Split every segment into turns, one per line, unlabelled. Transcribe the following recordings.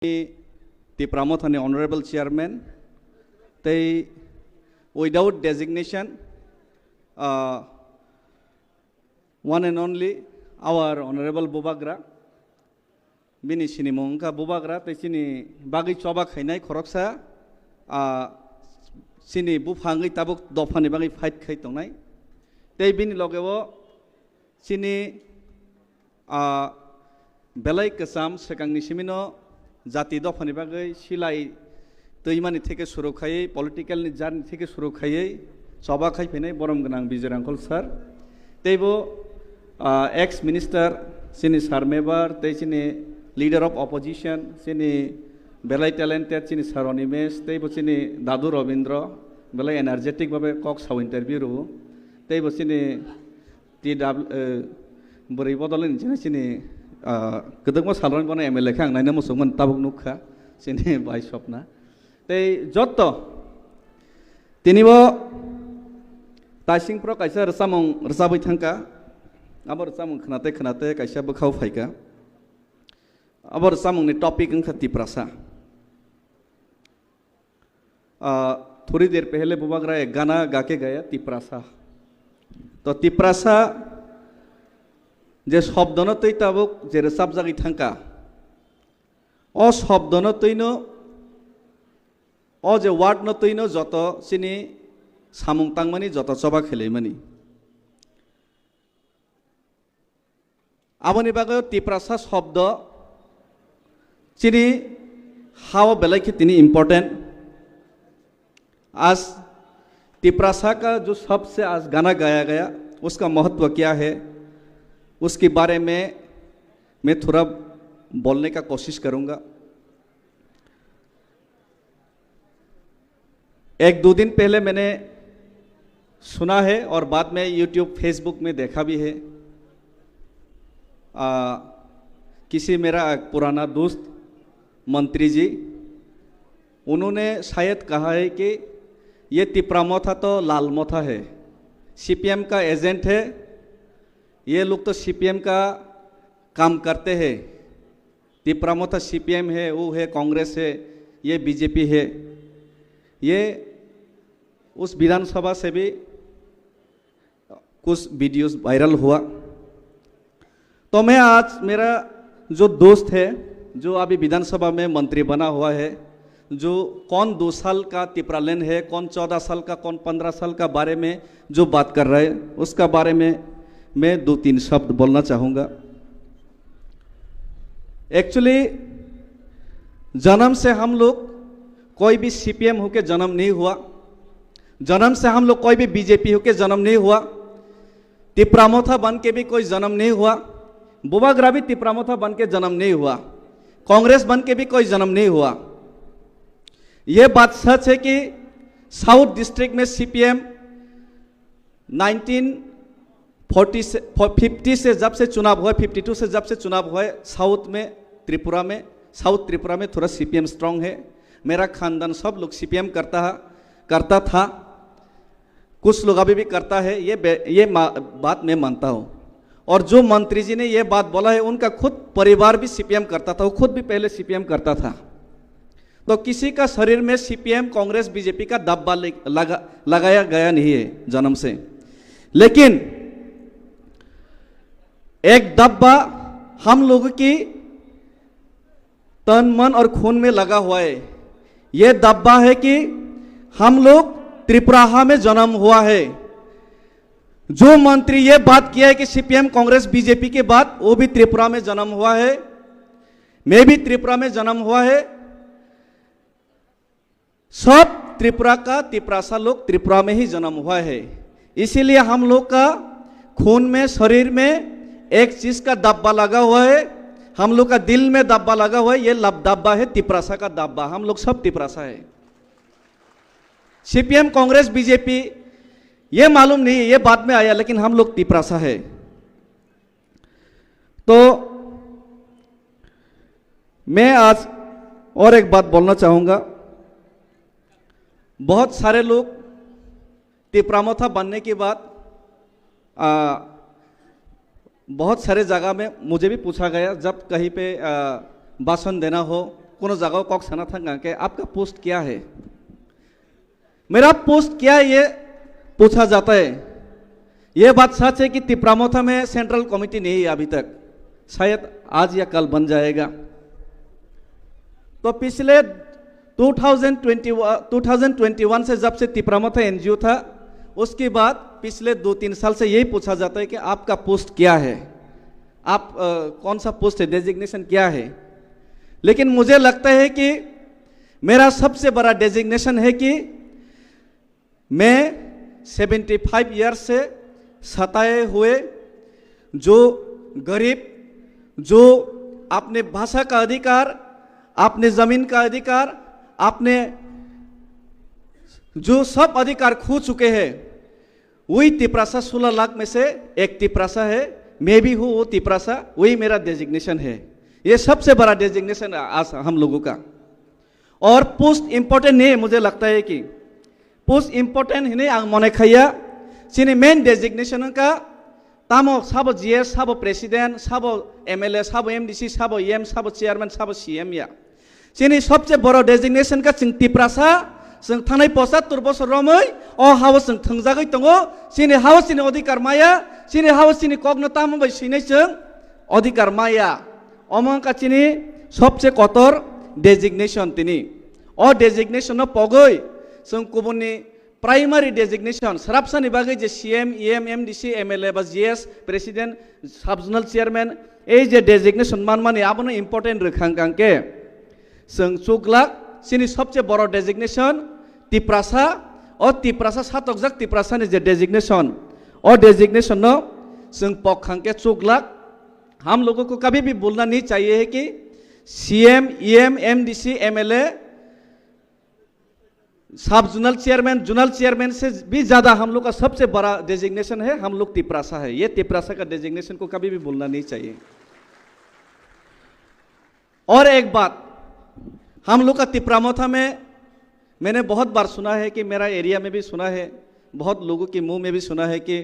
The Pramothani Honorable Chairman, they without designation, one and only our Honorable Bubagra, Bini Sinimonka Bubagra, the Sini Bagi Choba Kainai Koroksa, Sini Bufangi Tabuk Dofani Bagi Fight Kaitonai, they been Logevo, Sini Belai Kasam, Sekang Nishimino. जाति दफानि बागै सिलाइ दैमानि थेके सुरु खायै political नि जारनि थेके सुरु खायै सभा खायफैनाय बरम गोनां बिजय रांखल सार तेबो एक्स मिनिस्टर सिनि सार मेबर तै सिनि लीडर ऑफ अपोजिशन सिनि बेलाय टैलेंटेड सिनि सार अनिमेश तेबो सिनि दादु रविंद्र बेलाय एनार्जेटिक भाबे कक साव इंटरव्यू रु तेबो सिनि टी बोरै बदलनि सिनि गोदोंबो सालरन बना एमएलए खां नायना मोसौमोन ताबुक नुखा सिनि बाय सपना तै जत्त तिनिबो तासिं प्र कायसा रसामं रसाबै थांका आबर रसामं खनाते कायसा बखाव फायका आबर रसामं नि टॉपिक अंखा तिप्रासा थोड़ी देर पहले बुबागरा एक गाना गा के गया तिप्रासा तो तिप्रासा जे शब्दनो तै ताबुक जे रसाब जागि थांका अ शब्दनो तैनो अ जे वार्ड न तैनो जत सिनि सामुं तांमानि जत सभा खेलैमानि आबनि बागै तिप्रासा शब्द सिनि हाव बेलायखि तिनि इम्पोर्टेंट आज तिप्रासा का जो सबसे आज गाना गाया गया उसका महत्व क्या है उसके बारे में मैं थोड़ा बोलने का कोशिश करूंगा। एक दो दिन पहले मैंने सुना है और बाद में यूट्यूब फेसबुक में देखा भी है। किसी मेरा एक पुराना दोस्त मंत्री जी उन्होंने शायद कहा है कि ये तिप्रामोथा तो लालमोथा है, सीपीएम का एजेंट है, ये लोग तो सीपीएम का काम करते हैं। तिप्रामोथा सीपीएम है, वो है कांग्रेस है, ये बीजेपी है। ये उस विधानसभा से भी कुछ वीडियोस वायरल हुआ। तो मैं आज मेरा जो दोस्त है जो अभी विधानसभा में मंत्री बना हुआ है, जो कौन 2 साल का तिप्रालेन है, कौन 14 साल का, कौन 15 साल का बारे में जो बात कर रहा है उसका बारे में मैं 2-3 शब्द बोलना चाहूँगा। एक्चुअली जन्म से हम लोग कोई भी सीपीएम होके जन्म नहीं हुआ, जन्म से हम लोग कोई भी बीजेपी होके जन्म नहीं हुआ, तिप्रामोथा बन के भी कोई जन्म नहीं हुआ, बुबागरा भी तिप्रामोथा बन के जन्म नहीं हुआ, कांग्रेस बन के भी कोई जन्म नहीं हुआ। यह बात सच है कि साउथ डिस्ट्रिक्ट में सीपीएम 50 से जब से चुनाव हुआ, 52 से जब से चुनाव हुआ साउथ में त्रिपुरा में, साउथ त्रिपुरा में थोड़ा सीपीएम स्ट्रांग है। मेरा खानदान सब लोग सीपीएम करता था, कुछ लोग अभी भी करता है, ये बात मैं मानता हूँ। और जो मंत्री जी ने ये बात बोला है उनका खुद परिवार भी सीपीएम करता था, वो खुद भी पहले सीपीएम करता था। तो किसी का शरीर में सीपीएम कांग्रेस बीजेपी का दब्बा लगाया गया नहीं है जन्म से, लेकिन एक दब्बा हम लोगों की तन मन और खून में लगा हुआ है। यह दब्बा है कि हम लोग त्रिपुरा में जन्म हुआ है। जो मंत्री ये बात किया है कि सीपीएम कांग्रेस बीजेपी के बाद वो भी त्रिपुरा में जन्म हुआ है, मैं भी त्रिपुरा में जन्म हुआ है। सब त्रिपुरा का तिप्रासा लोग त्रिपुरा में ही जन्म हुआ है। इसीलिए हम लोग का खून में, शरीर में एक चीज का दब्बा लगा हुआ है, हम लोग का दिल में दब्बा लगा हुआ है। ये दब्बा है तिप्रासा का दब्बा, हम लोग सब तिप्रासा है। सीपीएम कांग्रेस बीजेपी ये मालूम नहीं, ये बाद में आया, लेकिन हम लोग तिप्रासा है। तो मैं आज और एक बात बोलना चाहूंगा। बहुत सारे लोग तिप्रामोथा बनने के बाद बहुत सारे जगह में मुझे भी पूछा गया, जब कहीं पे भाषण देना हो, कोनो जगह कॉक सना था के आपका पोस्ट क्या है, मेरा पोस्ट क्या है ये पूछा जाता है। ये बात सच है कि तिप्रामोथा में सेंट्रल कमेटी नहीं है अभी तक, शायद आज या कल बन जाएगा। तो पिछले 2021 से जब से तिप्रामोथा एनजीओ था, उसके बाद पिछले 2-3 साल से यही पूछा जाता है कि आपका पोस्ट क्या है, आप कौन सा पोस्ट है, डेजिग्नेशन क्या है। लेकिन मुझे लगता है कि मेरा सबसे बड़ा डेजिग्नेशन है कि मैं 75 ईयर्स से सताए हुए जो गरीब, जो अपने भाषा का अधिकार, अपने ज़मीन का अधिकार, आपने जो सब अधिकार खो चुके हैं, वही तिपरासा 16 लाख में से एक तिपरासा है, मैं भी हूँ वो तिपरासा, वही मेरा डेजिग्नेशन है। ये सबसे बड़ा डेजिग्नेशन आज हम लोगों का। और पोस्ट इम्पोर्टेंट नहीं है, मुझे लगता है कि पोस्ट इम्पोर्टेंट ही नहीं आं मने खाया सिनी मेन डेजिग्नेशन का तामो साबो जीएस, साबो प्रेसिडेंट, साबो एमएलए, साबो एमडीसी, साबो एम, साबो चेयरमैन, साबो सीएम या सिनी सबसे बड़ा डेजिग्नेशन का जों तिपरासा जों थानाय 75 बोसोर रमै अ हाव जों थंजागै दङो सिनी हाव सिनी अधिकार माया सिनी हाव सिनी कग्नता मबै सिनै जों अधिकार माया अमं का सिनी सबसे कतर डेजिग्नेशन तिनी अ डेजिग्नेशन पगै जों गुबुननि प्राइमारी डेजिग्नेशन सराबसानि बागै जे सीएम ईएम एमडीसी एमएलए बा जीएस प्रेसिडेंट सबजोनल चेयरमैन ए जे डेजिग्नेशन मानमानि आबनो इम्पोर्टेंट रखांगांके जों चुगलाक सिनी सबसे बड़ा डेजिग्नेशन तिपरासा और तिपरासा सातकजाक तिपरासानि जे डेजिग्नेशन और डेजिग्नेशन नो जों पखांके चुगलाक हम लोगों को कभी भी बोलना नहीं चाहिए है कि सीएम ईएम एमडीसी एमएलए सब जोनल चेयरमैन जोनल चेयरमैन से भी ज़्यादा हम लोग का सबसे बड़ा डेजिग्नेशन है हम लोग तिपरासा है। ये तिपरासा का डेजिग्नेशन को कभी भी भूलना नहीं चाहिए। और एक बात, हम लोग का तिपरामोथा में मैंने बहुत बार सुना है कि मेरा एरिया में भी सुना है, बहुत लोगों के मुंह में भी सुना है कि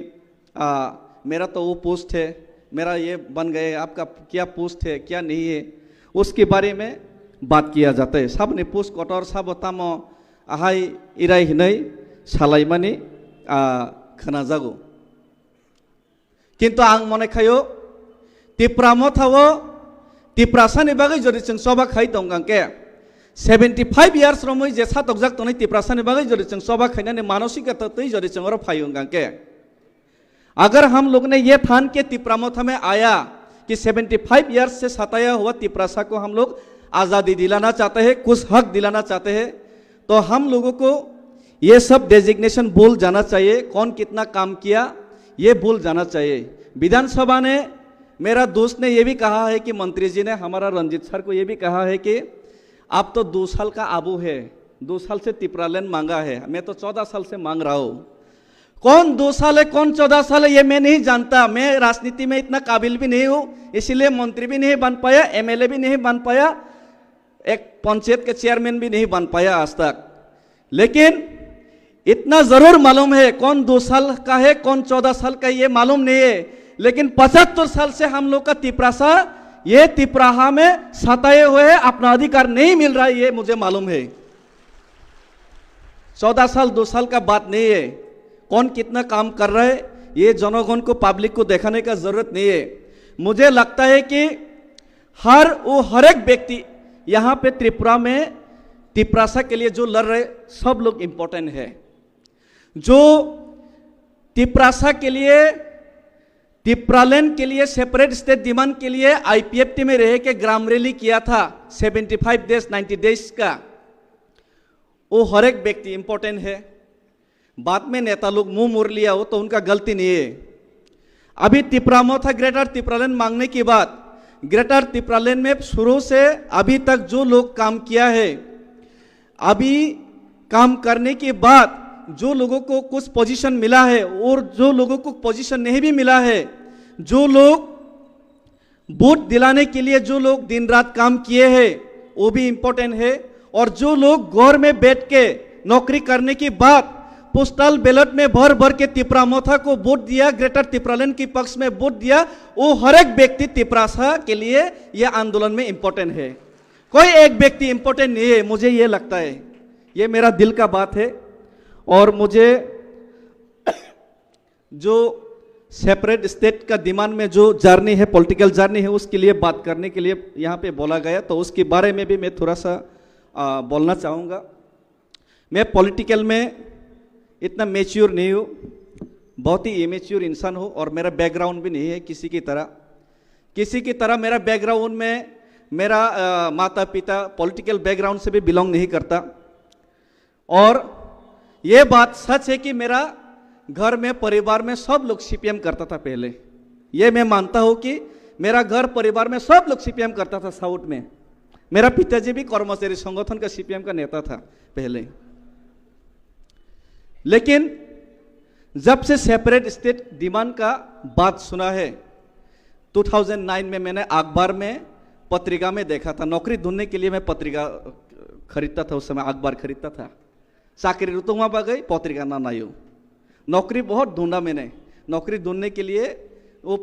मेरा तो वो पोस्ट है, मेरा ये बन गए, आपका क्या पोस्ट है क्या नहीं है, उसके बारे में बात किया जाता है। सब ने पोस्ट कटर सब तामो आहाय इराय हिनै सालायमानि खोनाजागौ किन्तु आं मने खायो तिपरामोथावो तिपरासानि बागै जदि जों सबा खाय दंगांके 75 इयार्स रमै जे सातकजाक तनै तिपरासानि बागै जदि जों सबा खायनानै मानसिकता तै जदि जों और फायोंगांके अगर हम लोग ने ये ठान के तिपरामोथा में आया कि 75 इयर्स से सताया हुआ तिपरासा को हम लोग आज़ादी दिलाना चाहते हैं, कुछ हक दिलाना चाहते हैं, तो हम लोगों को ये सब डेजिग्नेशन भूल जाना चाहिए। कौन कितना काम किया ये भूल जाना चाहिए। विधानसभा ने मेरा दोस्त ने ये भी कहा है कि मंत्री जी ने हमारा रंजीत सर को ये भी कहा है कि आप तो 2 साल का आबू है, 2 साल से तिपरालैंड मांगा है, मैं तो 14 साल से मांग रहा हूँ। कौन 2 साल है कौन 14 साल है ये मैं नहीं जानता, मैं राजनीति में इतना काबिल भी नहीं हूँ, इसलिए मंत्री भी नहीं बन पाया, एमएलए भी नहीं बन पाया, एक पंचायत के चेयरमैन भी नहीं बन पाया आज तक। लेकिन इतना जरूर मालूम है कौन 2 साल का है कौन 14 साल का ये मालूम नहीं है, लेकिन 75 साल से हम लोग का तिपरासा ये तिपराहा में सताए हुए है, अपना अधिकार नहीं मिल रहा है, ये मुझे मालूम है। 14 साल 2 साल का बात नहीं है, कौन कितना काम कर रहा है ये जनगण को पब्लिक को दिखाने का जरूरत नहीं है। मुझे लगता है कि हर एक व्यक्ति यहाँ पे त्रिपुरा में तिपरासा के लिए जो लड़ रहे सब लोग इम्पोर्टेंट है। जो तिपरासा के लिए तिपरालैंड के लिए सेपरेट स्टेट डिमांड के लिए आईपीएफटी में रह के ग्राम रैली किया था 75 डेज 90 डेज का, वो हर एक व्यक्ति इम्पोर्टेंट है। बाद में नेता लोग मुंह मोड़ लिया हो तो उनका गलती नहीं है। अभी तिपरामोथा ग्रेटर तिपरालैंड मांगने के बाद ग्रेटर तिपरालैंड में शुरू से अभी तक जो लोग काम किया है, अभी काम करने के बाद जो लोगों को कुछ पोजीशन मिला है और जो लोगों को पोजीशन नहीं भी मिला है, जो लोग वोट दिलाने के लिए जो लोग दिन रात काम किए हैं वो भी इम्पोर्टेंट है। और जो लोग घर में बैठ के नौकरी करने के बाद पोस्टल बैलेट में भर भर के तिपरामोथा को वोट दिया, ग्रेटर तिपरालैंड के पक्ष में वोट दिया, वो हर एक व्यक्ति तिपरासा के लिए यह आंदोलन में इम्पोर्टेंट है। कोई एक व्यक्ति इंपॉर्टेंट नहीं है, मुझे ये लगता है, ये मेरा दिल का बात है। और मुझे जो सेपरेट स्टेट का डिमांड में जो जर्नी है, पॉलिटिकल जर्नी है, उसके लिए बात करने के लिए यहाँ पे बोला गया, तो उसके बारे में भी मैं थोड़ा सा बोलना चाहूँगा। मैं पॉलिटिकल में इतना मैच्योर नहीं हूँ, बहुत ही इमेच्योर इंसान हूँ, और मेरा बैकग्राउंड भी नहीं है किसी की तरह मेरा बैकग्राउंड में मेरा माता पिता पॉलिटिकल बैकग्राउंड से भी बिलोंग नहीं करता। और ये बात सच है कि मेरा घर में, परिवार में सब लोग सीपीएम करता था पहले। ये मैं मानता हूँ कि मेरा घर परिवार में सब लोग सीपीएम करता था। साउथ में मेरा पिताजी भी कर्मचारी संगठन का सीपीएम का नेता था पहले। लेकिन जब से सेपरेट स्टेट डिमांड का बात सुना है, 2009 में मैंने अखबार में, पत्रिका में देखा था। नौकरी ढूंढने के लिए मैं पत्रिका खरीदता था, उस समय अखबार खरीदता था। चाकरी ऋतु वहाँ पर गई, पत्रिका ना नायु, नौकरी बहुत ढूंढा मैंने। नौकरी ढूंढने के लिए वो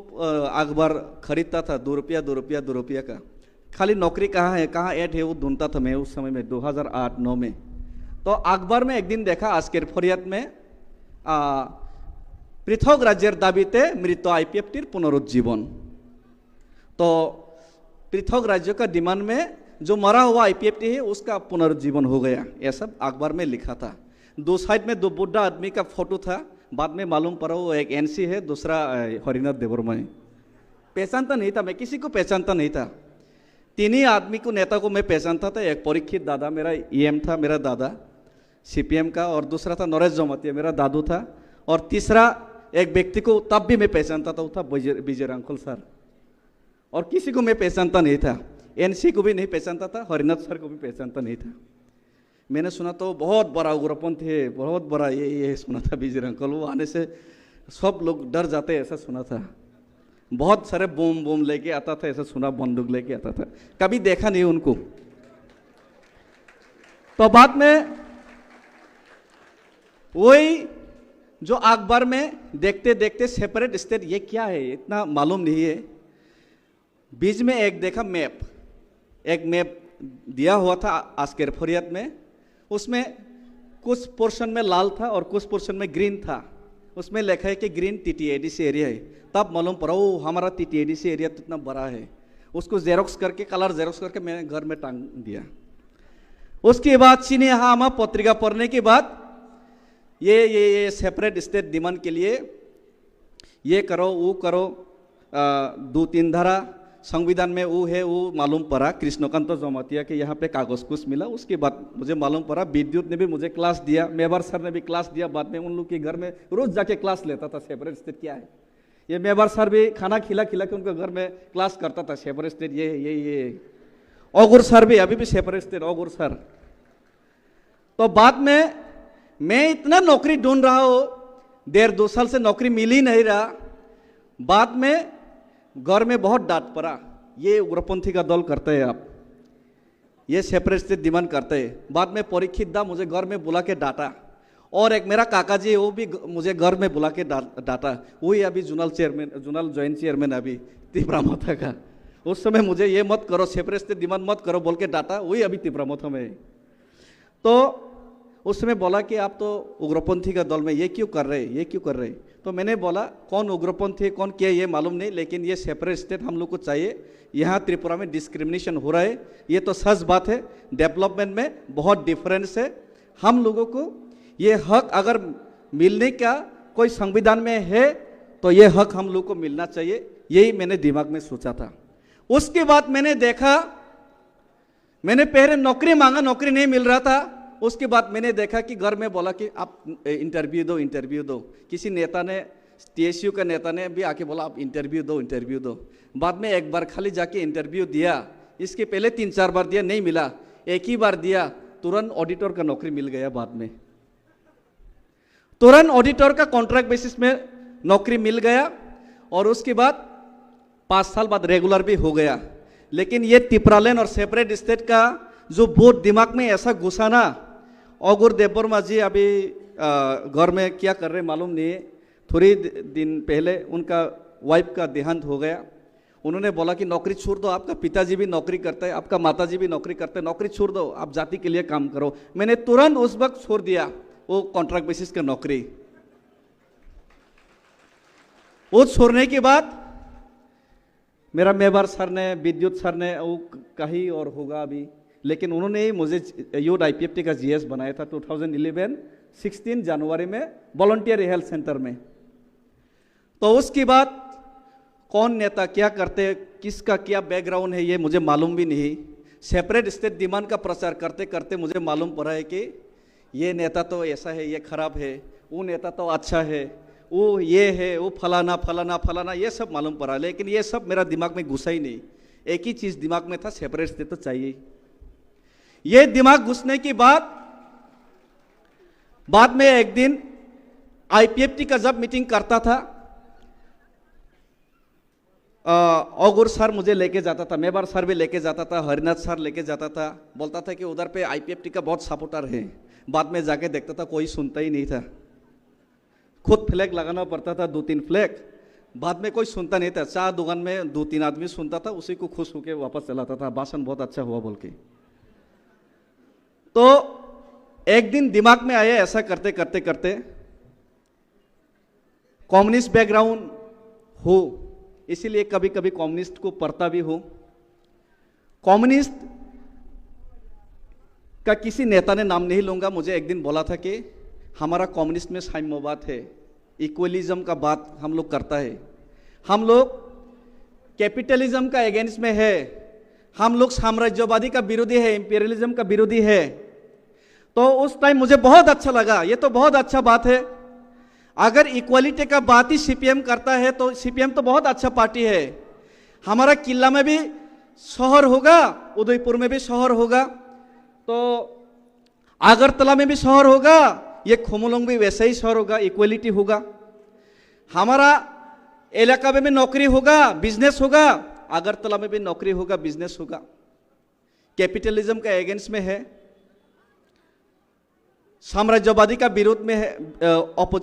अखबार खरीदता था, 2 रुपया का। खाली नौकरी कहाँ है, कहाँ ऐड है, वो ढूंढता था मैं उस समय में, 2008-9 में। तो अखबार में एक दिन देखा, आजकेर फरियाद में पृथक राज्येर दाबीते मृत आईपीएफटीर पुनरुज्जीवन। तो पृथक राज्य का डिमांड में जो मरा हुआ आईपीएफटी है उसका पुनरुज्जीवन हो गया, ऐसा अखबार में लिखा था। 2 साइड में 2 बुढ़ा आदमी का फोटो था। बाद में मालूम पड़ा वो एक एनसी है, दूसरा हरिनाथ देववर्मा है। पहचानता नहीं था, मैं किसी को पहचानता नहीं था। 3 ही आदमी को, नेता को मैं पहचानता था। एक परीक्षित दादा मेरा ईएम था, मेरा दादा सीपीएम का, और दूसरा था नरेश जमातिया, मेरा दादू था, और तीसरा एक व्यक्ति को तब भी मैं पहचानता था, वो था विजय रांखल सर। और किसी को मैं पहचानता नहीं था, एनसी को भी नहीं पहचानता था, हरिनाथ सर को भी पहचानता नहीं था। मैंने सुना तो बहुत बड़ा उग्रपंथी है, बहुत बड़ा ये सुना था विजय रांखल, वो आने से सब लोग डर जाते, ऐसा सुना था। बहुत सारे बोम लेके आता था, ऐसा सुना, बंदूक लेके आता था, कभी देखा नहीं उनको। तो बाद में वही जो अखबार में देखते देखते सेपरेट स्टेट ये क्या है इतना मालूम नहीं है। बीच में एक देखा मैप, एक मैप दिया हुआ था आजकेर फरियाद में। उसमें कुछ पोर्शन में लाल था और कुछ पोर्शन में ग्रीन था। उसमें लिखा है कि ग्रीन टीटीएडीसी एरिया है। तब मालूम पड़ा वो हमारा टीटीएडीसी एरिया तो इतना बड़ा है। उसको जेरोक्स करके, कलर जेरोक्स करके मैंने घर में टांग दिया। उसके बाद सिनेहामा पत्रिका पढ़ने के बाद ये सेपरेट स्टेट डिमांड के लिए ये करो, वो करो, 2-3 धारा संविधान में वो है, वो मालूम पड़ा। कृष्णकांत जमातिया के यहाँ पे कागज कुछ मिला। उसके बाद मुझे मालूम पड़ा, विद्युत ने भी मुझे क्लास दिया, मेवार सर ने भी क्लास दिया। बाद में उन लोग के घर में रोज जाके क्लास लेता था, सेपरेट स्टेट क्या है। ये मेवार सर भी खाना खिला के उनके घर में क्लास करता था, सेपरेट स्टेट ये। ओगुर सर भी, अभी भी सेपरेट स्टेट, ओगुर सर। तो बाद में मैं इतना नौकरी ढूंढ रहा हूँ, 1.5-2 साल से नौकरी मिल ही नहीं रहा। बाद में घर में बहुत डांट पड़ा, ये उग्रपंथी का दल करते हैं आप, ये सेपरेट स्टेट डिमांड करते हैं। बाद में परीक्षित दा मुझे घर में बुला के डांटा, और एक मेरा काका जी है वो भी मुझे घर में बुला के डांटा। वही अभी जोनल जॉइंट चेयरमैन अभी तिप्रामथा का। उस समय मुझे ये मत करो, सेपरेट स्टेट डिमांड मत करो बोल के डांटा, वही अभी तिप्रामथा में है। तो उस समय बोला कि आप तो उग्रपंथी का दल में ये क्यों कर रहे। तो मैंने बोला कौन उग्रपंथी है, कौन क्या ये मालूम नहीं, लेकिन ये सेपरेट स्टेट हम लोग को चाहिए। यहाँ त्रिपुरा में डिस्क्रिमिनेशन हो रहा है, ये तो सच बात है। डेवलपमेंट में बहुत डिफरेंस है। हम लोगों को ये हक अगर मिलने का कोई संविधान में है तो ये हक हम लोग को मिलना चाहिए, यही मैंने दिमाग में सोचा था। उसके बाद मैंने देखा, मैंने पहले नौकरी मांगा, नौकरी नहीं मिल रहा था। उसके बाद मैंने देखा कि घर में बोला कि आप इंटरव्यू दो। किसी नेता ने, टीएसयू का नेता ने भी आके बोला आप इंटरव्यू दो। बाद में एक बार खाली जाके इंटरव्यू दिया, इसके पहले 3-4 बार दिया, नहीं मिला। एक ही बार दिया, तुरंत ऑडिटर का नौकरी मिल गया। बाद में तुरंत ऑडिटर का कॉन्ट्रैक्ट बेसिस में नौकरी मिल गया, और उसके बाद 5 साल बाद रेगुलर भी हो गया। लेकिन ये तिपरालैंड और सेपरेट स्टेट का जो बोर्ड दिमाग में ऐसा घुसा ना, ओगुर देववर्मा जी अभी घर में क्या कर रहे मालूम नहीं है। थोड़ी दिन पहले उनका वाइफ का देहांत हो गया। उन्होंने बोला कि नौकरी छोड़ दो, आपका पिताजी भी नौकरी करते हैं, आपका माताजी भी नौकरी करते हैं, नौकरी छोड़ दो, आप जाति के लिए काम करो। मैंने तुरंत उस वक्त छोड़ दिया वो कॉन्ट्रैक्ट बेसिस का नौकरी। वो छोड़ने के बाद मेरा मेवार सर ने, विद्युत सर ने, वो कहीं और होगा अभी, लेकिन उन्होंने मुझे यूथ IPFT का GS बनाया था 2011 16 जनवरी में वॉलंटियर हेल्थ सेंटर में। तो उसके बाद कौन नेता क्या करते, किसका क्या बैकग्राउंड है ये मुझे मालूम भी नहीं। सेपरेट स्टेट डिमांड का प्रचार करते करते मुझे मालूम पड़ा है कि ये नेता तो ऐसा है, ये खराब है, वो नेता तो अच्छा है, वो ये है, वो फलाना फलाना फलाना, ये सब मालूम पड़ा। लेकिन ये सब मेरा दिमाग में घुसा ही नहीं। एक ही चीज़ दिमाग में था, सेपरेट स्टेट तो चाहिए। ये दिमाग घुसने के बाद में एक दिन IPFT का जब मीटिंग करता था, औगुर सर मुझे लेके जाता था, मेवार सर भी लेके जाता था, हरिनाथ सर लेके जाता था, बोलता था कि उधर पे IPFT का बहुत सपोर्टर है। बाद में जाके देखता था कोई सुनता ही नहीं था, खुद फ्लैग लगाना पड़ता था, 2-3 फ्लैग। बाद में कोई सुनता नहीं था। चाय दुकान में 2-3 आदमी सुनता था, उसी को खुश होकर वापस चलाता था, भाषण बहुत अच्छा हुआ बोल के। तो एक दिन दिमाग में आया, ऐसा करते करते करते कम्युनिस्ट बैकग्राउंड हो, इसीलिए कभी कभी कम्युनिस्ट को पढ़ता भी हो। कम्युनिस्ट का किसी नेता ने नाम नहीं लूंगा, मुझे एक दिन बोला था कि हमारा कम्युनिस्ट में साम्यवाद है, इक्वलिज्म का बात हम लोग करता है, हम लोग कैपिटलिज्म का अगेंस्ट में है, हम लोग साम्राज्यवादी का विरोधी है, इंपीरियलिज्म का विरोधी है। तो उस टाइम मुझे बहुत अच्छा लगा, ये तो बहुत अच्छा बात है। अगर इक्वालिटी का बात ही CPM करता है तो CPM तो बहुत अच्छा पार्टी है। हमारा किला में भी शहर होगा, उदयपुर में भी शहर होगा, तो अगरतला में भी शहर होगा, ये खुमुलुंग भी वैसा ही शहर होगा, इक्वलिटी होगा। हमारा इलाका में भी नौकरी होगा, बिजनेस होगा, अगरतला में भी नौकरी होगा, बिजनेस होगा। कैपिटलिज्म का अगेंस्ट में है, साम्राज्यवादी का विरोध में है,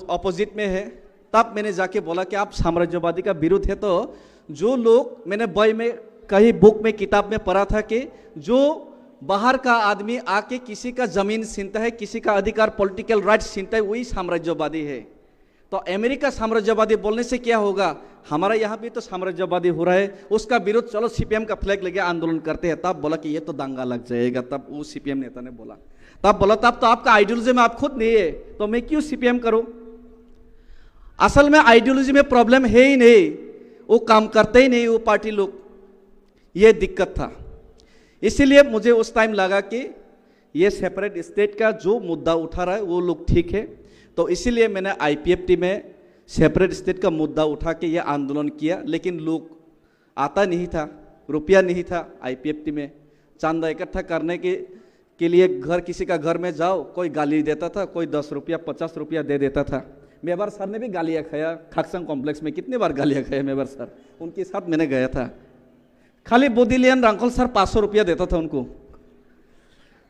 ऑपोजिट में है। तब मैंने जाके बोला कि आप साम्राज्यवादी का विरोध है, तो जो लोग, मैंने बॉय में कहीं बुक में किताब में पढ़ा था कि जो बाहर का आदमी आके किसी का जमीन छीनता है, किसी का अधिकार, पॉलिटिकल राइट्स छीनता है, वही साम्राज्यवादी है। तो अमेरिका साम्राज्यवादी बोलने से क्या होगा, हमारा यहाँ भी तो साम्राज्यवादी हो रहा है, उसका विरोध, चलो CPM का फ्लैग लेके आंदोलन करते हैं। तब बोला कि ये तो दंगा लग जाएगा। तब वो CPM नेता ने बोला, तब बोला तब तो आपका आइडियोलॉजी में आप खुद नहीं है, तो मैं क्यों CPM करूं। असल में आइडियोलॉजी में प्रॉब्लम है ही नहीं, वो काम करते ही नहीं वो पार्टी लोग, ये दिक्कत था। इसीलिए मुझे उस टाइम लगा कि ये सेपरेट स्टेट का जो मुद्दा उठा रहा है वो लोग ठीक है। तो इसीलिए मैंने IPFT में सेपरेट स्टेट का मुद्दा उठा के ये आंदोलन किया। लेकिन लोग आता नहीं था, रुपया नहीं था IPFT में। चांदा इकट्ठा करने के लिए घर, किसी का घर में जाओ, कोई गाली देता था, कोई 10 रुपया 50 रुपया दे देता था। मेवार सर ने भी गालियाँ खाया, खाकसंग कॉम्प्लेक्स में कितनी बार गालियाँ खाया मेवार सर, उनके साथ मैंने गया था। खाली बोदिलियन रांकल सर 500 रुपया देता था उनको,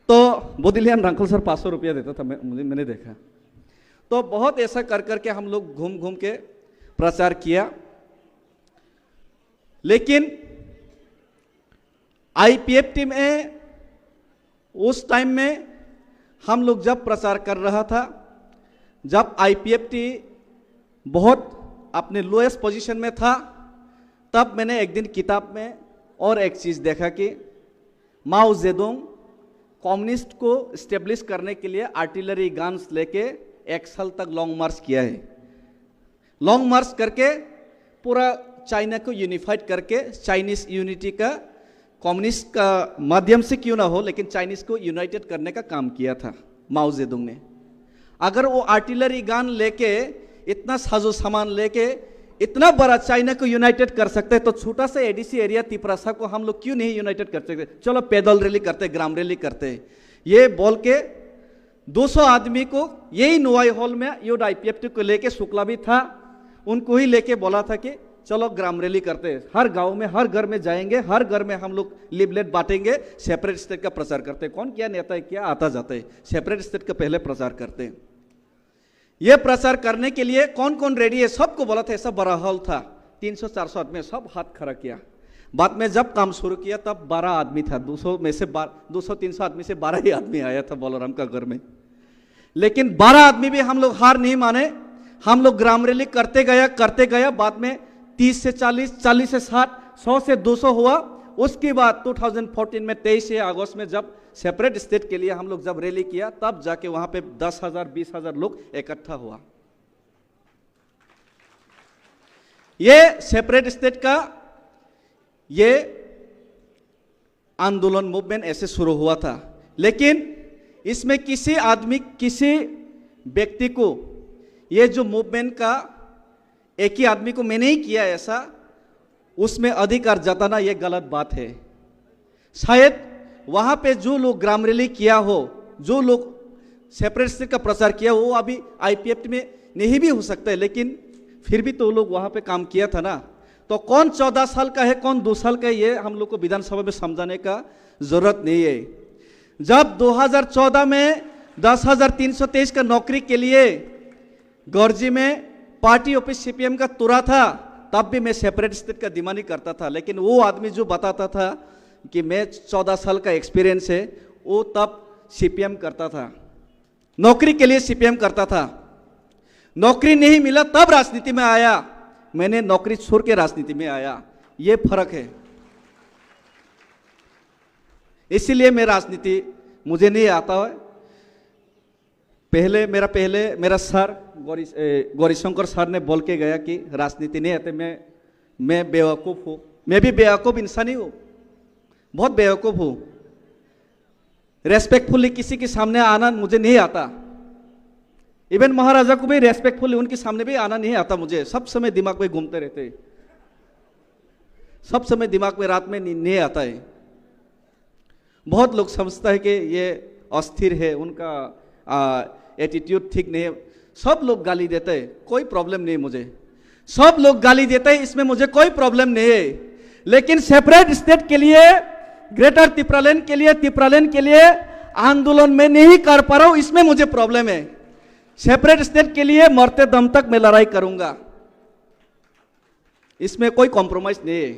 तो बोदिलियन रांकल सर 500 रुपया देता था, मैंने देखा। तो बहुत ऐसा कर करके हम लोग घूम घूम के प्रचार किया। लेकिन IPFT में उस टाइम में हम लोग जब प्रचार कर रहा था, जब IPFT बहुत अपने लोएस्ट पोजीशन में था, तब मैंने एक दिन किताब में और एक चीज़ देखा कि माओ जेडुंग कम्युनिस्ट को स्टेब्लिश करने के लिए आर्टिलरी गन्स लेके 1 साल तक लॉन्ग मार्च किया है। लॉन्ग मार्च करके पूरा चाइना को यूनिफाइड करके, चाइनीज यूनिटी का, कम्युनिस्ट का माध्यम से क्यों ना हो, लेकिन चाइनीज को यूनाइटेड करने का काम किया था माओ जेडुंग ने। अगर वो आर्टिलरी गन लेके, इतना साजो सामान लेके इतना बड़ा चाइना को यूनाइटेड कर सकते हैं, तो छोटा सा ADC एरिया तिपरासा को हम लोग क्यों नहीं यूनाइटेड कर सकते। चलो पैदल रैली करते, ग्राम रैली करते, ये बोल के 200 आदमी को यही नोवाई हॉल में यूथ IPFT को लेके, शुक्ला भी था, उनको ही लेके बोला था कि चलो ग्राम रैली करते हैं, हर गांव में, हर घर में जाएंगे, हर घर में हम लोग लिफलेट बांटेंगे, सेपरेट स्टेट का प्रचार करते हैं। कौन क्या नेता है, क्या आता जाता है, सेपरेट स्टेट का पहले प्रचार करते हैं। ये प्रचार करने के लिए कौन कौन रेडी है, सबको बोला था। ऐसा बड़ा हॉल था, 300-400 आदमी, सब हाथ खड़ा किया। बाद में जब काम शुरू किया तब 12 आदमी था, 200 में से 200-300 आदमी से 12 ही आदमी आया था बलराम का घर में। लेकिन 12 आदमी भी हम लोग हार नहीं माने, हम लोग ग्राम रैली करते गया। बाद में 30 से 40, 40 से 60, 100 से 200 हुआ। उसके बाद 2014 में 23 अगस्त में जब सेपरेट स्टेट के लिए हम लोग जब रैली किया, तब जाके वहां पे 10,000 20,000 लोग इकट्ठा हुआ। ये सेपरेट स्टेट का ये आंदोलन मूवमेंट ऐसे शुरू हुआ था। लेकिन इसमें किसी आदमी, किसी व्यक्ति को, ये जो मूवमेंट का एक ही आदमी को मैंने ही किया ऐसा, उसमें अधिकार जताना ये गलत बात है। शायद वहां पे जो लोग ग्राम रैली किया हो, जो लोग सेपरेट स्टेट का प्रचार किया, वो अभी आईपीएफ में नहीं भी हो सकता है, लेकिन फिर भी तो लोग वहां पे काम किया था ना। तो कौन 14 साल का है, कौन 2 साल का है, ये हम लोग को विधानसभा में समझाने का जरूरत नहीं है। जब 2014 में 10,323 का नौकरी के लिए गौरजी में पार्टी ऑफिस सीपीएम का तुरा था, तब भी मैं सेपरेट स्टेट का डिमांड करता था। लेकिन वो आदमी जो बताता था कि मैं 14 साल का एक्सपीरियंस है, वो तब सीपीएम करता था, नौकरी के लिए सीपीएम करता था। नौकरी नहीं मिला तब राजनीति में आया, मैंने नौकरी छोड़ के राजनीति में आया, ये फर्क है। इसीलिए मैं राजनीति मुझे नहीं आता है। मेरा सर गौरीशंकर सर ने बोल के गया कि राजनीति नहीं आते, मैं बेवकूफ़ हूँ। मैं भी बेवकूफ़ इंसान ही हूँ, बहुत बेवकूफ़ हूँ। रेस्पेक्टफुली किसी के सामने आना मुझे नहीं आता। इवन महाराजा को भी रेस्पेक्टफुली उनके सामने भी आना नहीं आता मुझे। सब समय दिमाग में घूमते रहते, सब समय दिमाग में रात में नहीं आता है। बहुत लोग समझता है कि ये अस्थिर है, उनका एटीट्यूड ठीक नहीं है। सब लोग गाली देते हैं, कोई प्रॉब्लम नहीं मुझे। सब लोग गाली देते हैं, इसमें मुझे कोई प्रॉब्लम नहीं है। लेकिन सेपरेट स्टेट के लिए, ग्रेटर तिपरालैंड के लिए आंदोलन में नहीं कर पा रहा हूं, इसमें मुझे प्रॉब्लम है। सेपरेट स्टेट के लिए मरते दम तक मैं लड़ाई करूंगा, इसमें कोई कॉम्प्रोमाइज नहीं है।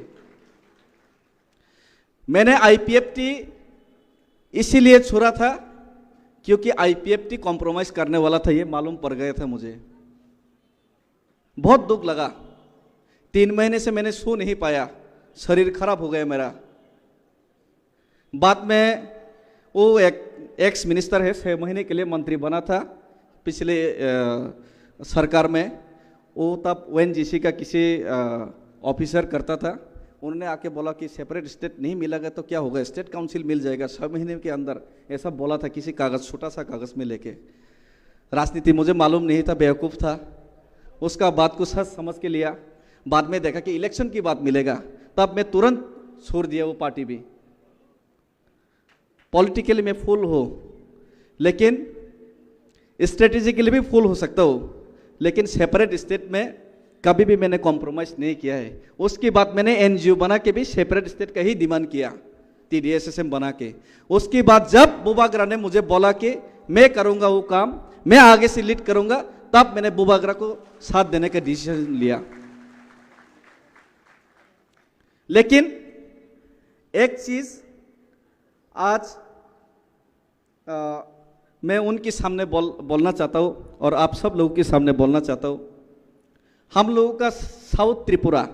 मैंने आईपीएफटी इसीलिए छोड़ा था क्योंकि आईपीएफटी कॉम्प्रोमाइज करने वाला था, ये मालूम पड़ गया था मुझे। बहुत दुख लगा। 3 महीने से मैंने सो नहीं पाया, शरीर खराब हो गया मेरा। बाद में वो एक एक्स मिनिस्टर है, 6 महीने के लिए मंत्री बना था पिछले सरकार में। वो तब ओएनजीसी का किसी ऑफिसर करता था। उन्होंने आके बोला कि सेपरेट स्टेट नहीं मिलेगा तो क्या होगा, स्टेट काउंसिल मिल जाएगा 6 महीने के अंदर, ऐसा बोला था किसी कागज़, छोटा सा कागज़ में लेके। राजनीति मुझे मालूम नहीं था, बेवकूफ़ था। उसका बात को सच समझ के लिया। बाद में देखा कि इलेक्शन की बात मिलेगा, तब मैं तुरंत छोड़ दिया वो पार्टी भी। पॉलिटिकली मैं फुल हो, लेकिन स्ट्रेटेजिकली भी फुल हो सकता हो, लेकिन सेपरेट स्टेट में कभी भी मैंने कॉम्प्रोमाइज़ नहीं किया है। उसके बाद मैंने एनजीओ बना के भी सेपरेट स्टेट का ही डिमांड किया, TDSSM बना के। उसके बाद जब बुबागरा ने मुझे बोला कि मैं करूंगा वो काम, मैं आगे से लीड करूंगा, तब मैंने बुबागरा को साथ देने का डिसीजन लिया। लेकिन एक चीज आज मैं उनके सामने बोलना चाहता हूँ और आप सब लोगों के सामने बोलना चाहता हूँ। हम लोगों का साउथ त्रिपुरा,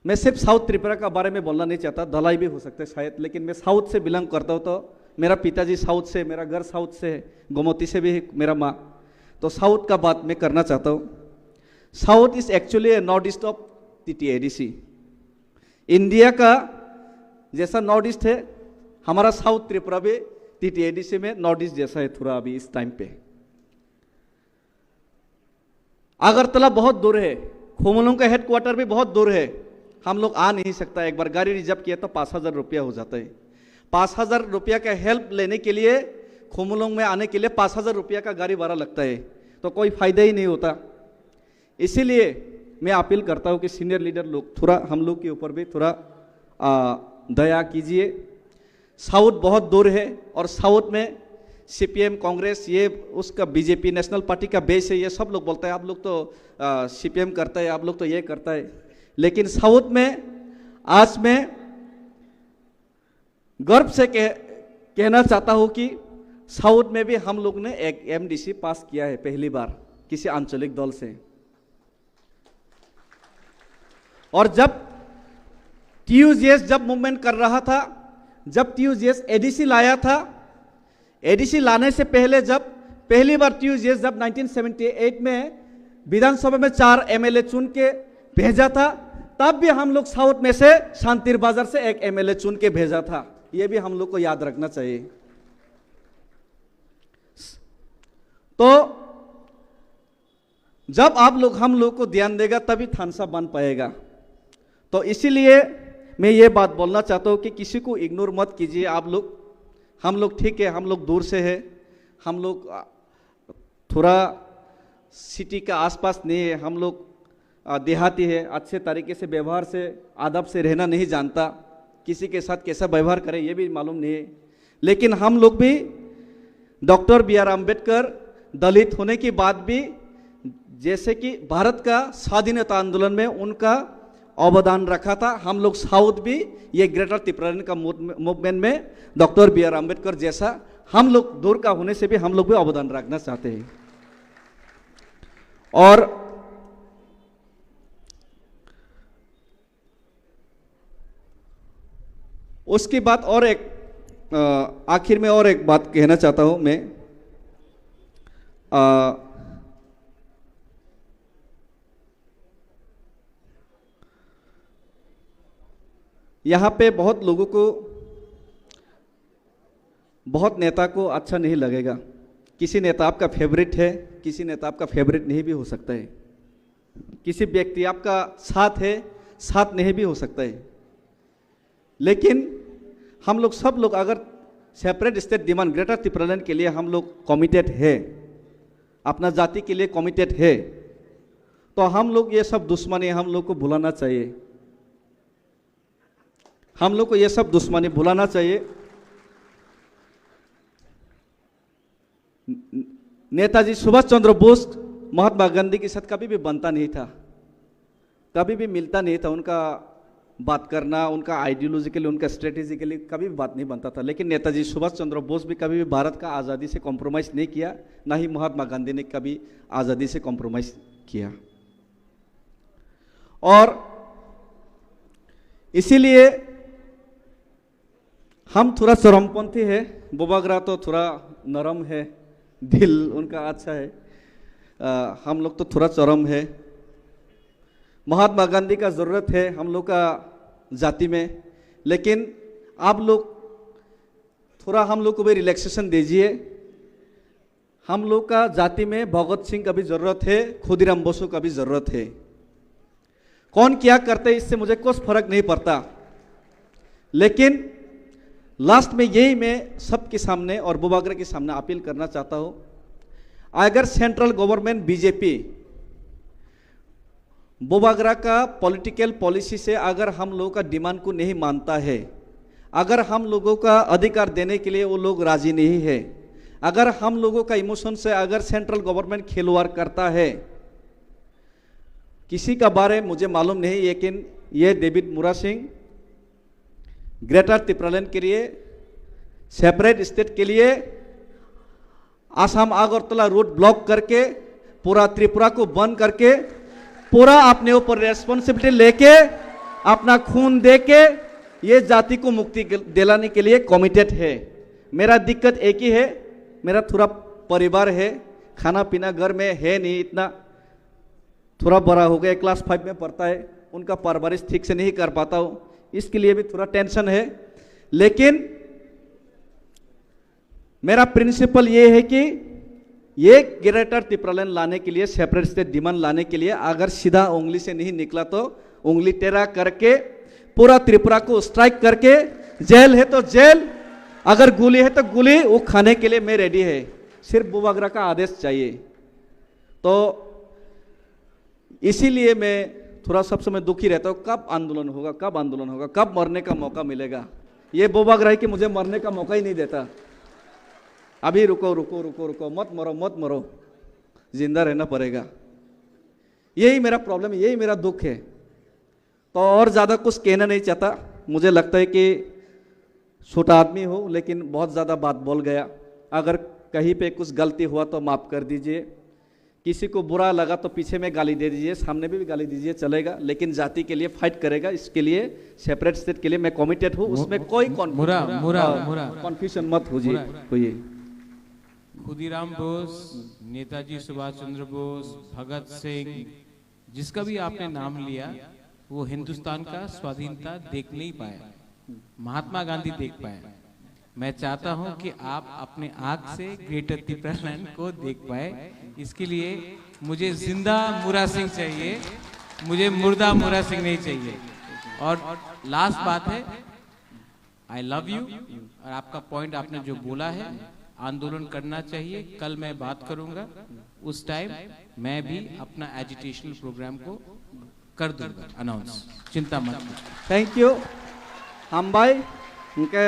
मैं सिर्फ साउथ त्रिपुरा का बारे में बोलना नहीं चाहता, धलाई भी हो सकता है शायद, लेकिन मैं साउथ से बिलोंग करता हूँ। तो मेरा पिताजी साउथ से, मेरा घर साउथ से है, गोमती से भी है मेरा माँ। तो साउथ का बात मैं करना चाहता हूँ। South is actually A north east of TTADC। India का जैसा नॉर्थ ईस्ट है, हमारा साउथ त्रिपुरा भी TTADC में नॉर्थ ईस्ट जैसा है थोड़ा अभी इस टाइम पे। अगरतला बहुत दूर है, खुमलुंग का हेडक्वार्टर भी बहुत दूर है, हम लोग आ नहीं सकता। एक बार गाड़ी रिजर्व किया तो 5,000 रुपया हो जाता है। 5,000 रुपया का हेल्प लेने के लिए, खुमलुंग में आने के लिए 5,000 रुपया का गाड़ी भाड़ा लगता है, तो कोई फायदा ही नहीं होता। इसीलिए मैं अपील करता हूँ कि सीनियर लीडर लोग थोड़ा हम लोग के ऊपर भी थोड़ा दया कीजिए। साउथ बहुत दूर है और साउथ में CPM कांग्रेस, ये उसका BJP नेशनल पार्टी का बेस है। ये सब लोग बोलते हैं आप लोग तो CPM करता है, आप लोग तो ये करता है, लेकिन साउथ में आज मैं गर्व से कहना चाहता हूं कि साउथ में भी हम लोग ने एक एमडीसी पास किया है पहली बार किसी आंचलिक दल से। और जब टीयूजेएस जब मूवमेंट कर रहा था, जब टीयूजेएस एडीसी लाया था, एडीसी लाने से पहले जब पहली बार टीयूजेएस जब 1978 में विधानसभा में 4 एमएलए चुन के भेजा था, तब भी हम लोग साउथ में से शांतिर बाजार से एक एमएलए चुन के भेजा था। ये भी हम लोग को याद रखना चाहिए। तो जब आप लोग हम लोग को ध्यान देगा तभी थानसा बन पाएगा। तो इसीलिए मैं ये बात बोलना चाहता हूँ कि किसी को इग्नोर मत कीजिए। आप लोग, हम लोग ठीक है, हम लोग दूर से है, हम लोग थोड़ा सिटी का आसपास नहीं है, हम लोग देहाती है, अच्छे तरीके से व्यवहार से आदब से रहना नहीं जानता, किसी के साथ कैसा व्यवहार करें ये भी मालूम नहीं है। लेकिन हम लोग भी डॉक्टर बी.आर. अम्बेडकर दलित होने के बाद भी जैसे कि भारत का स्वाधीनता आंदोलन में उनका अवदान रखा था, हम लोग साउथ भी ये ग्रेटर त्रिपुरालैंड का मूवमेंट में डॉक्टर बी.आर. अम्बेडकर जैसा हम लोग दूर का होने से भी हम लोग भी अवदान रखना चाहते हैं। और उसके बाद और एक आखिर में और एक बात कहना चाहता हूं मैं। यहाँ पे बहुत लोगों को, बहुत नेता को अच्छा नहीं लगेगा। किसी नेता आपका फेवरेट है, किसी नेता आपका फेवरेट नहीं भी हो सकता है। किसी व्यक्ति आपका साथ है, साथ नहीं भी हो सकता है। लेकिन हम लोग सब लोग अगर separate state demand greater Tripuraland के लिए हम लोग कमिटेड है, अपना जाति के लिए कमिटेड है, तो हम लोग ये सब दुश्मनी हम लोग को भुलाना चाहिए। हम लोग को ये सब दुश्मनी भुलाना चाहिए। नेताजी सुभाष चंद्र बोस महात्मा गांधी के साथ कभी भी बनता नहीं था, कभी भी मिलता नहीं था। उनका बात करना, उनका आइडियोलॉजिकली, उनका स्ट्रेटेजिकली कभी भी बात नहीं बनता था। लेकिन नेताजी सुभाष चंद्र बोस भी कभी भी भारत का आज़ादी से कॉम्प्रोमाइज़ नहीं किया, ना ही महात्मा गांधी ने कभी आज़ादी से कॉम्प्रोमाइज़ किया। और इसीलिए हम थोड़ा चरमपंथी है, बोबागरा तो थोड़ा नरम है, दिल उनका अच्छा है, हम लोग तो थोड़ा चरम है। महात्मा गांधी का ज़रूरत है हम लोग का जाति में, लेकिन आप लोग थोड़ा हम लोग को भी रिलैक्सेशन दीजिए। हम लोग का जाति में भगत सिंह का भी ज़रूरत है, खुदीराम बोसो का भी ज़रूरत है। कौन क्या करते इससे मुझे कुछ फर्क नहीं पड़ता। लेकिन लास्ट में यही मैं सबके सामने और बोबागरा के सामने अपील करना चाहता हूँ, अगर सेंट्रल गवर्नमेंट बीजेपी बोबागरा का पॉलिटिकल पॉलिसी से अगर हम लोगों का डिमांड को नहीं मानता है, अगर हम लोगों का अधिकार देने के लिए वो लोग राजी नहीं है, अगर हम लोगों का इमोशन से अगर सेंट्रल गवर्नमेंट खिलवाड़ करता है, किसी का बारे मुझे मालूम नहीं, लेकिन ये डेविड मुरा सिंह ग्रेटर त्रिपुरालैंड के लिए, सेपरेट स्टेट के लिए आसाम अगरतला रोड ब्लॉक करके पूरा त्रिपुरा को बंद करके पूरा अपने ऊपर रेस्पॉन्सिबिलिटी लेके अपना खून दे के ये जाति को मुक्ति दिलाने के लिए कमिटेड है। मेरा दिक्कत एक ही है, मेरा थोड़ा परिवार है, खाना पीना घर में है नहीं, इतना थोड़ा बड़ा हो गया, क्लास 5 में पढ़ता है, उनका परवरिश ठीक से नहीं कर पाता हूँ, इसके लिए भी थोड़ा टेंशन है। लेकिन मेरा प्रिंसिपल ये है कि ये ग्रेटर त्रिपुरालैंड लाने के लिए, सेपरेट स्टेट डिमांड लाने के लिए अगर सीधा उंगली से नहीं निकला तो उंगली टेढ़ा करके पूरा त्रिपुरा को स्ट्राइक करके, जेल है तो जेल, अगर गोली है तो गोली, वो खाने के लिए मैं रेडी है। सिर्फ बोबागरा का आदेश चाहिए। तो इसीलिए मैं थोड़ा सब समय दुखी रहता हूँ, कब आंदोलन होगा, कब आंदोलन होगा, कब मरने का मौका मिलेगा। ये बोबागरा है कि मुझे मरने का मौका ही नहीं देता। अभी रुको रुको रुको रुको, मत मरो मत मरो, जिंदा रहना पड़ेगा। यही मेरा प्रॉब्लम है, यही मेरा दुख है। तो और ज़्यादा कुछ कहना नहीं चाहता। मुझे लगता है कि छोटा आदमी हो लेकिन बहुत ज़्यादा बात बोल गया। अगर कहीं पे कुछ गलती हुआ तो माफ़ कर दीजिए। किसी को बुरा लगा तो पीछे में गाली दे दीजिए, सामने भी गाली दीजिए, चलेगा। लेकिन जाति के लिए फाइट करेगा, इसके लिए सेपरेट स्टेट के लिए मैं कमिटेड हूँ। उसमें कोई कन्फ्यूजन मत होइए।
खुदीराम बोस, नेताजी सुभाष चंद्र बोस, भगत सिंह, जिसका भी आपने नाम लिया वो हिंदुस्तान का स्वाधीनता देख नहीं पाए, महात्मा गांधी देख पाए। मैं चाहता हूं कि आप अपने आंख से ग्रेटर त्रिपुरालैंड को देख पाए। इसके लिए मुझे जिंदा मुरा सिंह चाहिए, मुझे मुर्दा मुरा सिंह नहीं चाहिए। और लास्ट बात है, आई लव यू। और आपका पॉइंट आपने जो बोला है, आंदोलन करना चाहिए, कल मैं बात करूंगा। उस टाइम मैं भी अपना एजिटेशनल प्रोग्राम को कर दूंगा अनाउंस, चिंता मत।
थैंक यू हामबाय इनके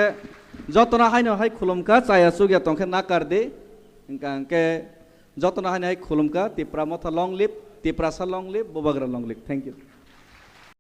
जतना हाइनो हाइ खुलुमका चाया सुगिया तंखे ना कर दे इनके जतना हाइनो हाइ खुलुमका Tipra Motha long live, Tiprasa long live, Bubagra long live. Thank you.